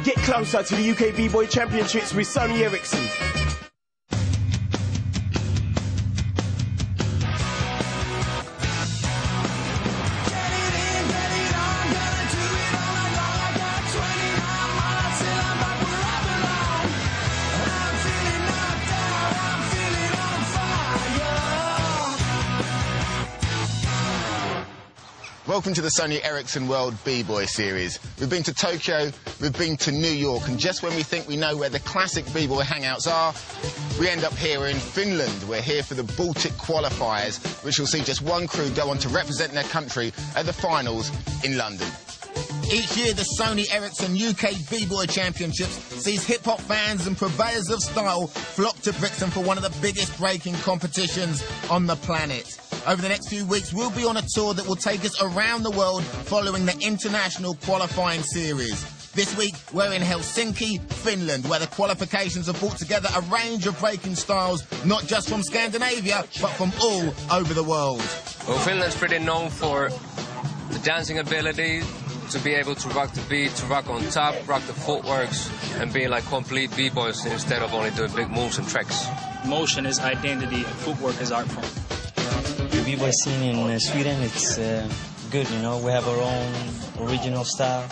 Get closer to the UK B-Boy Championships with Sony Ericsson. Welcome to the Sony Ericsson World B-Boy Series. We've been to Tokyo, we've been to New York, and just when we think we know where the classic B-Boy hangouts are, we end up here in Finland. We're here for the Baltic qualifiers, which will see just one crew go on to represent their country at the finals in London. Each year, the Sony Ericsson UK B-Boy Championships sees hip-hop fans and purveyors of style flock to Brixton for one of the biggest breaking competitions on the planet. Over the next few weeks, we'll be on a tour that will take us around the world following the international qualifying series. This week, we're in Helsinki, Finland, where the qualifications have brought together a range of breaking styles, not just from Scandinavia, but from all over the world. Well, Finland's pretty known for the dancing ability, to be able to rock the beat, to rock on top, rock the footworks, and be like complete B-boys instead of only doing big moves and tricks. Motion is identity, and footwork is art form. The B-boy scene in Sweden, it's good, you know. We have our own original style.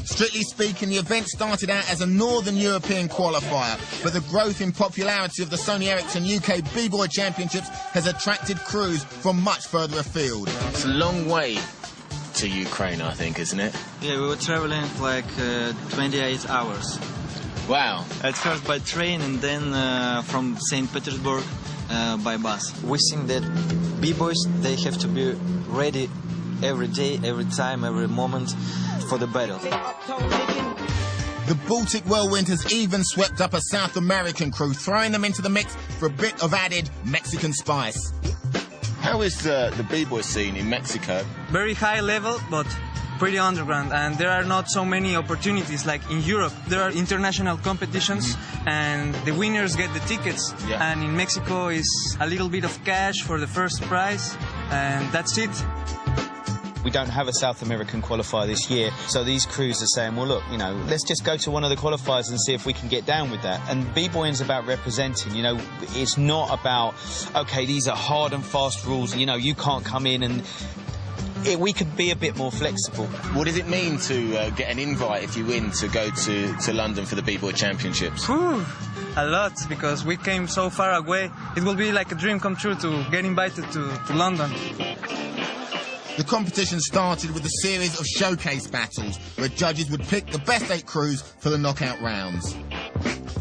Strictly speaking, the event started out as a Northern European qualifier, but the growth in popularity of the Sony Ericsson UK B-Boy Championships has attracted crews from much further afield. It's a long way to Ukraine, I think, isn't it? Yeah, we were traveling like 28 hours. Wow. At first by train and then from St. Petersburg by bus. We think that B-boys, they have to be ready every day, every time, every moment for the battle. The Baltic whirlwind has even swept up a South American crew, throwing them into the mix for a bit of added Mexican spice. How is the B-boy scene in Mexico? Very high level, but pretty underground, and there are not so many opportunities like in Europe. There are international competitions, and the winners get the tickets. Yeah. And in Mexico is a little bit of cash for the first prize, and that's it. We don't have a South American qualifier this year, so these crews are saying, well, look, you know, let's just go to one of the qualifiers and see if we can get down with that. And B-boying's about representing, you know. It's not about, OK, these are hard and fast rules, you know, you can't come in and... we could be a bit more flexible. What does it mean to get an invite if you win to go to London for the B-Boy Championships? Whew, a lot, because we came so far away. It will be like a dream come true to get invited to London. The competition started with a series of showcase battles, where judges would pick the best 8 crews for the knockout rounds.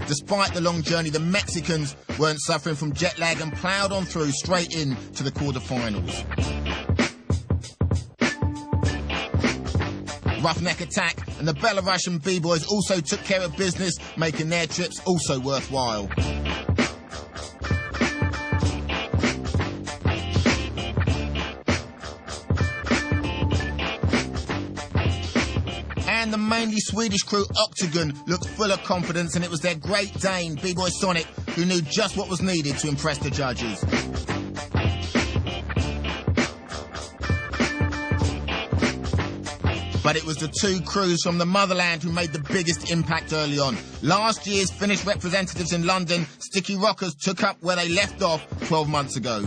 Despite the long journey, the Mexicans weren't suffering from jet lag and ploughed on through straight in to the quarterfinals. Roughneck Attack and the Belarusian B-boys also took care of business, making their trips also worthwhile. And the mainly Swedish crew Octagon looked full of confidence, and it was their Great Dane, B-boy Sonic, who knew just what was needed to impress the judges. But it was the 2 crews from the motherland who made the biggest impact early on. Last year's Finnish representatives in London, Sticky Rockers, took up where they left off 12 months ago.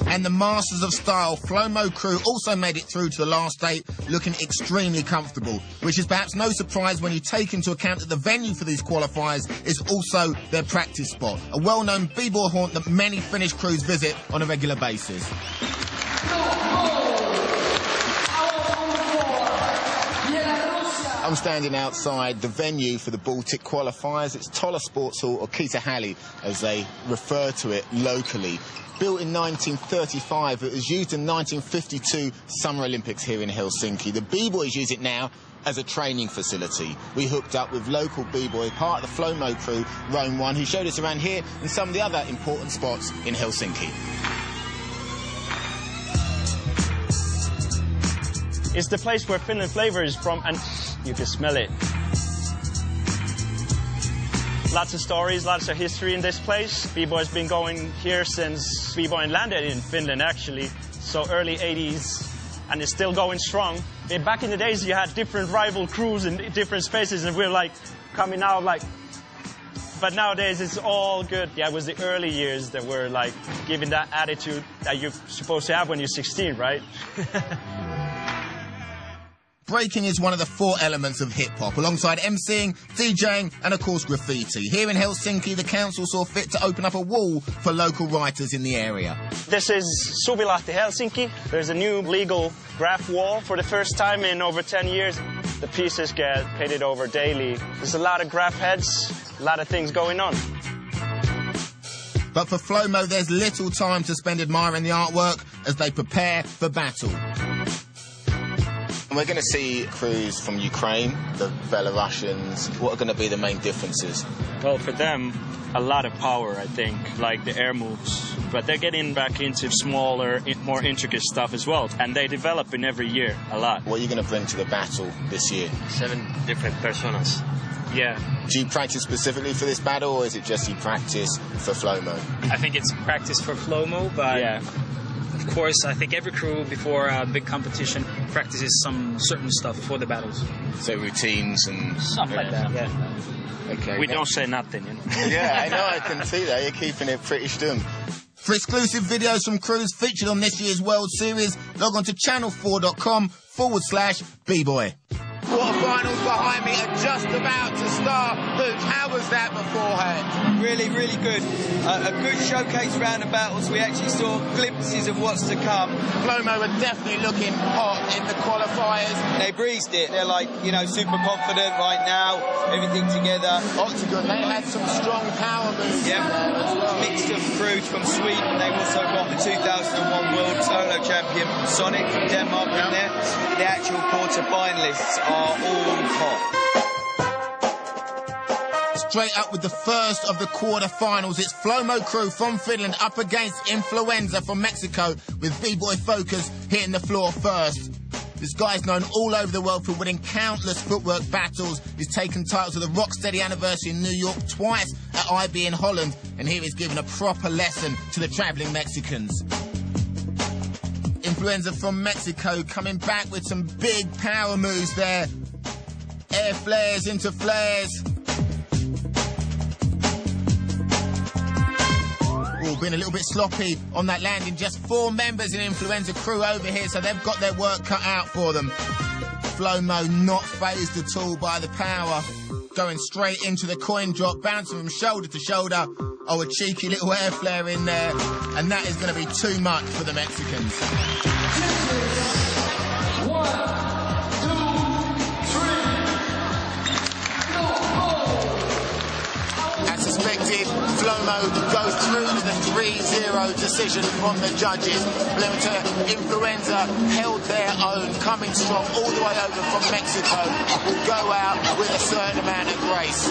And the Masters of Style Flomo crew also made it through to the last 8, looking extremely comfortable, which is perhaps no surprise when you take into account that the venue for these qualifiers is also their practice spot, a well-known b-boy haunt that many Finnish crews visit on a regular basis. I'm standing outside the venue for the Baltic qualifiers. It's Tolla Sports Hall, or Kiitahalli, as they refer to it locally. Built in 1935, it was used in 1952 Summer Olympics here in Helsinki. The B-boys use it now as a training facility. We hooked up with local B-boy, part of the Flomo crew, Rome 1, who showed us around here and some of the other important spots in Helsinki. It's the place where Finland flavour is from, and you can smell it. Lots of stories, lots of history in this place. B-Boy's been going here since B-Boy landed in Finland, actually. So early 80s, and it's still going strong. Back in the days, you had different rival crews in different spaces, and we're like coming out like... But nowadays, it's all good. Yeah, it was the early years that were like giving that attitude that you're supposed to have when you're 16, right? Breaking is one of the 4 elements of hip-hop, alongside MCing, DJing and, of course, graffiti. Here in Helsinki, the council saw fit to open up a wall for local writers in the area. This is Suvilahti, Helsinki. There's a new legal graph wall for the first time in over 10 years. The pieces get painted over daily. There's a lot of graph heads, a lot of things going on. But for Flomo, there's little time to spend admiring the artwork as they prepare for battle. We're going to see crews from Ukraine, the Belarusians. What are going to be the main differences? Well, for them, a lot of power, I think, like the air moves. But they're getting back into smaller, more intricate stuff as well. And they develop in every year a lot. What are you going to bring to the battle this year? 7 different personas. Yeah. Do you practice specifically for this battle, or is it just you practice for Flomo? I think it's practice for Flomo, but... Yeah. Of course, I think every crew before a big competition practices some certain stuff for the battles. So routines and... Stuff like that, yeah. Okay. We don't say nothing, you know. Yeah, I know, I can see that. You're keeping it pretty stum. For exclusive videos from crews featured on this year's World Series, log on to channel4.com/bboy. Quarterfinals behind me are just about to start. Luke, how was that beforehand? Really, really good. A good showcase round of battles. We actually saw glimpses of what's to come. Flomo are definitely looking hot in the qualifiers. They breezed it. They're like, you know, super confident right now. Everything together. Octagon, they had some strong power moves. Yeah. As well. Mixed of crews from Sweden. They've also got the 2001 World Solo Champion Sonic from Denmark in there. The actual quarter-finalists are all hot. Straight up with the first of the quarter-finals, it's Flomo crew from Finland up against Influenza from Mexico, with B-Boy Focus hitting the floor first. This guy's known all over the world for winning countless footwork battles. He's taken titles at the Rocksteady Anniversary in New York, twice at IB in Holland, and here he's given a proper lesson to the travelling Mexicans. Influenza from Mexico coming back with some big power moves there. Air flares into flares. Oh, been a little bit sloppy on that landing. Just 4 members in Influenza crew over here, so they've got their work cut out for them. Flomo not fazed at all by the power. Going straight into the coin drop, bouncing from shoulder to shoulder. Oh, a cheeky little air flare in there. And that is going to be too much for the Mexicans. 1, 2, 3. As suspected, Flomo goes through to the 3-0 decision from the judges. Influenza held their own, coming strong all the way over from Mexico. Will go out with a certain amount of grace.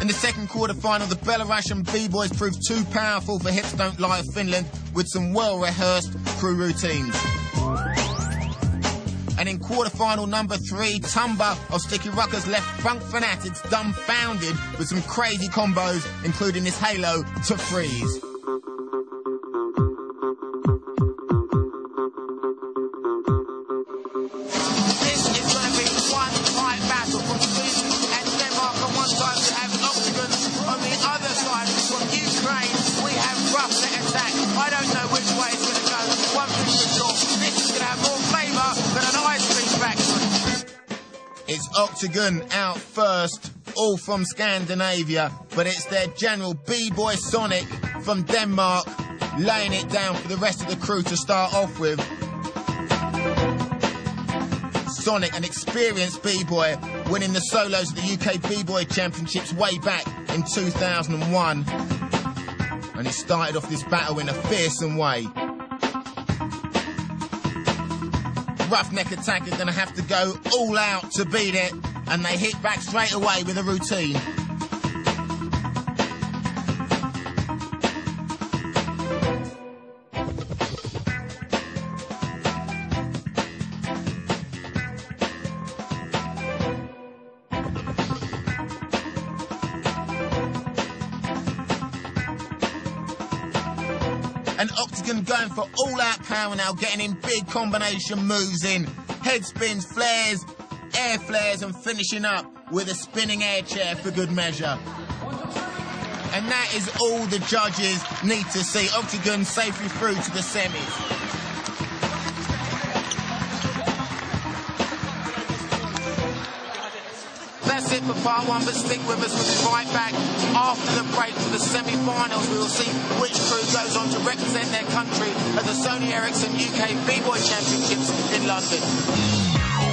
In the second quarter-final, the Belarusian B-Boys proved too powerful for Hips Don't Lie of Finland with some well-rehearsed crew routines. And in quarter-final number 3, Tumba of Sticky Ruckers left Funk Fanatics dumbfounded with some crazy combos, including his Halo to freeze. This is going to be one tight battle from Sweden and Denmark on one side. We have Octagon on the other side. From Ukraine, we have Roughneck Attack. I don't know which way it's going to go. One thing for sure, this is going to have more flavour than an ice cream factory. It's Octagon out first, all from Scandinavia, but it's their general B-Boy Sonic from Denmark laying it down for the rest of the crew to start off with. Sonic, an experienced B-Boy, winning the solos at the UK B-Boy Championships way back in 2001. And he started off this battle in a fearsome way. Roughneck Attack are going to have to go all out to beat it, and they hit back straight away with a routine. And Octagon going for all-out power now, getting in big combination moves in. Head spins, flares, air flares, and finishing up with a spinning air chair for good measure. And that is all the judges need to see. Octagon safely through to the semis. That's it for part one, but stick with us. We'll be right back after the break for the semi-finals. We will see which crew goes on to represent their country at the Sony Ericsson UK B-Boy Championships in London.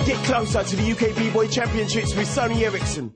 Get closer to the UK B-Boy Championships with Sony Ericsson.